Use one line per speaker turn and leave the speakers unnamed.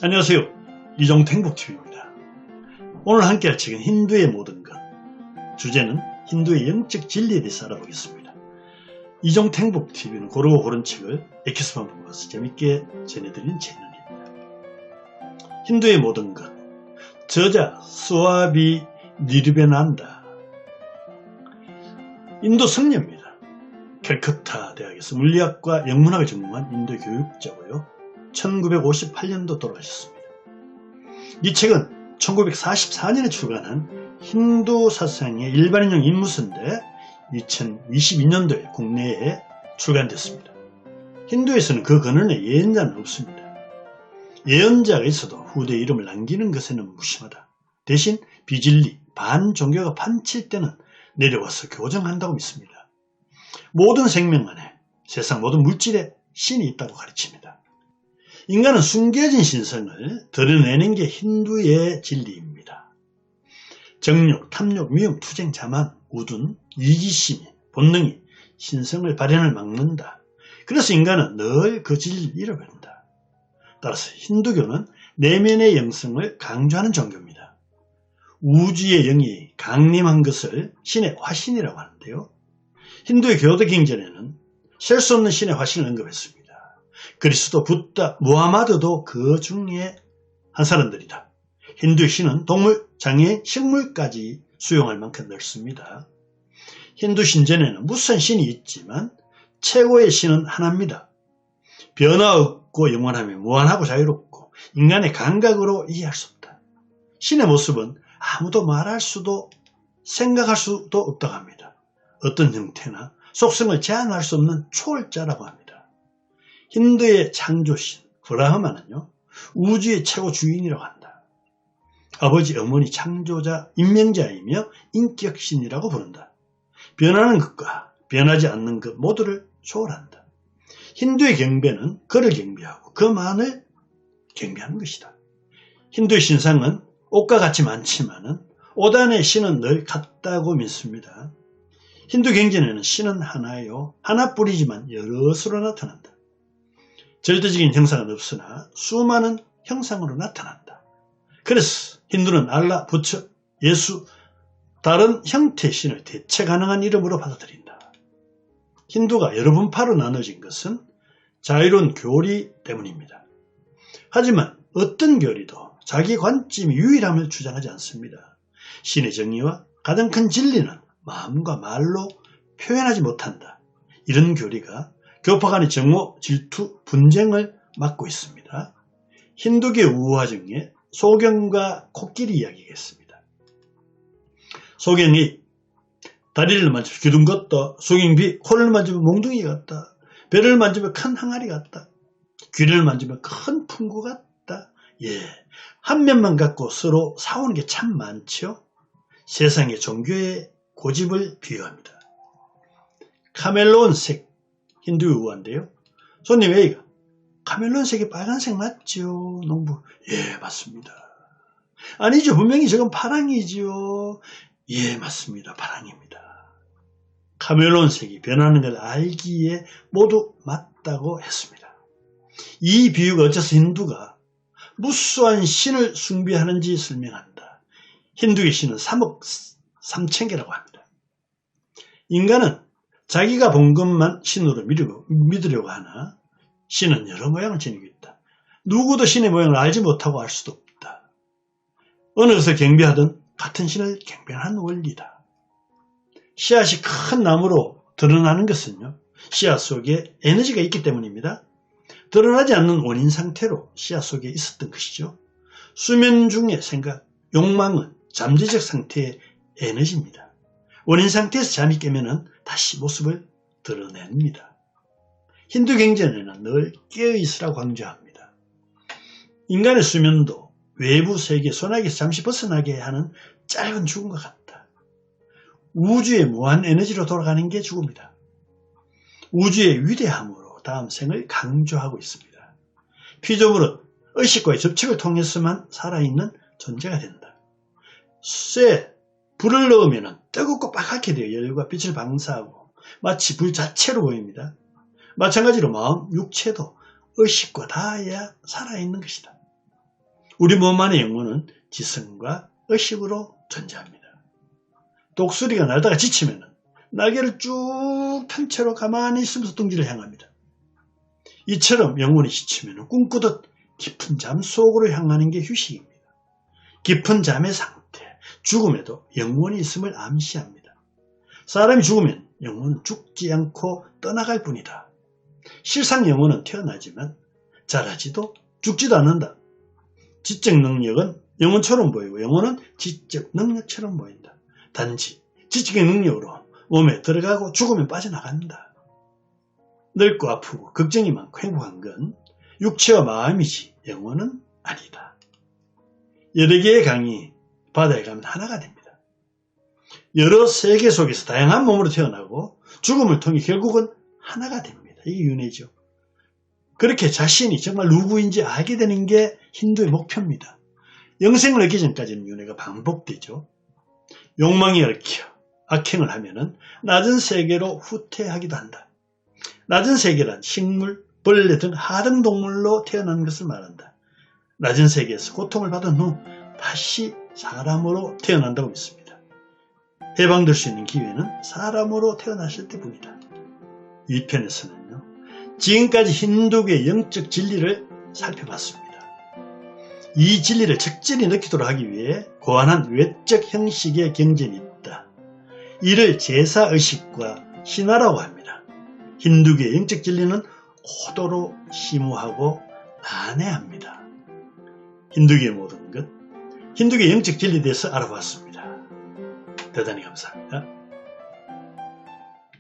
안녕하세요. 이종택북TV입니다. 오늘 함께 할 책은 힌두의 모든 것. 주제는 힌두의 영적 진리에 대해서 알아보겠습니다. 이종택북TV는 고르고 고른 책을 엑스만 뽑아서 재밌게 전해드리는 채널입니다. 힌두의 모든 것. 저자 스와미 니르베난다. 인도 성녀입니다. 캘커타 대학에서 물리학과 영문학을 전공한 인도 교육자고요. 1958년도 돌아가셨습니다. 이 책은 1944년에 출간한 힌두 사상의 일반인용 인문서인데 2022년도에 국내에 출간됐습니다. 힌두에서는 그 근원에 예언자는 없습니다. 예언자가 있어도 후대 이름을 남기는 것에는 무심하다. 대신 비진리, 반종교가 판칠 때는 내려와서 교정한다고 믿습니다. 모든 생명 안에 세상 모든 물질에 신이 있다고 가르칩니다. 인간은 숨겨진 신성을 드러내는 게 힌두의 진리입니다. 정욕, 탐욕, 미움, 투쟁, 자만, 우둔, 이기심이, 본능이 신성을 발현을 막는다. 그래서 인간은 늘 그 진리를 잃어버린다. 따라서 힌두교는 내면의 영성을 강조하는 종교입니다. 우주의 영이 강림한 것을 신의 화신이라고 하는데요. 힌두의 교도 경전에는 셀 수 없는 신의 화신을 언급했습니다. 그리스도, 붓다, 무하마드도 그 중에 한 사람들이다. 힌두의 신은 동물, 장애인, 식물까지 수용할 만큼 넓습니다. 힌두 신전에는 무수한 신이 있지만 최고의 신은 하나입니다. 변화 없고 영원하며 무한하고 자유롭고 인간의 감각으로 이해할 수 없다. 신의 모습은 아무도 말할 수도 생각할 수도 없다고 합니다. 어떤 형태나 속성을 제한할 수 없는 초월자라고 합니다. 힌두의 창조신 브라흐마는요, 우주의 최고 주인이라고 한다. 아버지, 어머니, 창조자, 인명자이며 인격신이라고 부른다. 변하는 것과 변하지 않는 것 모두를 초월한다. 힌두의 경배는 그를 경배하고 그만을 경배하는 것이다. 힌두의 신상은 옷과 같이 많지만은 옷 안에 신은 늘 같다고 믿습니다. 힌두 경전에는 신은 하나요, 하나뿐이지만 여럿으로 나타난다. 절대적인 형상은 없으나 수많은 형상으로 나타난다. 그래서 힌두는 알라, 부처, 예수, 다른 형태의 신을 대체 가능한 이름으로 받아들인다. 힌두가 여러 분파로 나눠진 것은 자유로운 교리 때문입니다. 하지만 어떤 교리도 자기 관점이 유일함을 주장하지 않습니다. 신의 정의와 가장 큰 진리는 마음과 말로 표현하지 못한다. 이런 교리가 교파 간의 정오, 질투, 분쟁을 막고 있습니다. 힌두교 우화 중에 소경과 코끼리 이야기겠습니다. 소경이 다리를 만지면 기둥 같다. 소경비 코를 만지면 몽둥이 같다. 배를 만지면 큰 항아리 같다. 귀를 만지면 큰 풍구 같다. 예, 한 면만 갖고 서로 싸우는 게 참 많죠. 세상의 종교의 고집을 비유합니다. 카멜론 색, 힌두의 우화인데요. 손님 A가 카멜론 색이 빨간색 맞죠? 농부, 예, 맞습니다. 아니죠, 분명히 저건 파랑이죠. 예, 맞습니다. 파랑입니다. 카멜론 색이 변하는 걸 알기에 모두 맞다고 했습니다. 이 비유가 어째서 힌두가 무수한 신을 숭배하는지 설명한다. 힌두의 신은 3억 3천 개라고 합니다. 인간은 자기가 본 것만 신으로 믿으려고 하나 신은 여러 모양을 지니고 있다. 누구도 신의 모양을 알지 못하고 알 수도 없다. 어느 것을 경배하든 같은 신을 경배하는 원리다. 씨앗이 큰 나무로 드러나는 것은요, 씨앗 속에 에너지가 있기 때문입니다. 드러나지 않는 원인 상태로 씨앗 속에 있었던 것이죠. 수면 중의 생각, 욕망은 잠재적 상태의 에너지입니다. 원인 상태에서 잠이 깨면 다시 모습을 드러냅니다. 힌두 경전에는 늘 깨어있으라고 강조합니다. 인간의 수면도 외부 세계 소나기에서 잠시 벗어나게 하는 짧은 죽음과 같다. 우주의 무한 에너지로 돌아가는 게 죽음이다. 우주의 위대함으로 다음 생을 강조하고 있습니다. 피조물은 의식과의 접촉을 통해서만 살아있는 존재가 된다. 쇠, 불을 넣으면 뜨겁고 빨갛게 되어 열과 빛을 방사하고 마치 불 자체로 보입니다. 마찬가지로 마음, 육체도 의식과 닿아야 살아있는 것이다. 우리 몸 안의 영혼은 지성과 의식으로 존재합니다. 독수리가 날다가 지치면 날개를 쭉 편 채로 가만히 있으면서 둥지를 향합니다. 이처럼 영혼이 지치면 꿈꾸듯 깊은 잠 속으로 향하는 게 휴식입니다. 깊은 잠의 상태, 죽음에도 영혼이 있음을 암시합니다. 사람이 죽으면 영혼은 죽지 않고 떠나갈 뿐이다. 실상 영혼은 태어나지만 자라지도 죽지도 않는다. 지적 능력은 영혼처럼 보이고 영혼은 지적 능력처럼 보인다. 단지 지적인 능력으로 몸에 들어가고 죽으면 빠져나간다. 늙고 아프고 걱정이 많고 행복한 건 육체와 마음이지 영혼은 아니다. 여러 개의 강이 바다에 가면 하나가 됩니다. 여러 세계 속에서 다양한 몸으로 태어나고 죽음을 통해 결국은 하나가 됩니다. 이게 윤회죠. 그렇게 자신이 정말 누구인지 알게 되는 게 힌두의 목표입니다. 영생을 얻기 전까지는 윤회가 반복되죠. 욕망이 얽혀 악행을 하면은 낮은 세계로 후퇴하기도 한다. 낮은 세계란 식물, 벌레 등 하등 동물로 태어난 것을 말한다. 낮은 세계에서 고통을 받은 후 다시 사람으로 태어난다고 믿습니다. 해방될 수 있는 기회는 사람으로 태어났을 때뿐이다. 이 편에서는요, 지금까지 힌두교의 영적 진리를 살펴봤습니다. 이 진리를 적절히 느끼도록 하기 위해 고안한 외적 형식의 경전이 있다. 이를 제사의식과 신화라고 합니다. 힌두교의 영적 진리는 고도로 심오하고 난해합니다. 힌두교의 모든 것, 힌두교의 영적 진리에 대해서 알아봤습니다. 대단히 감사합니다.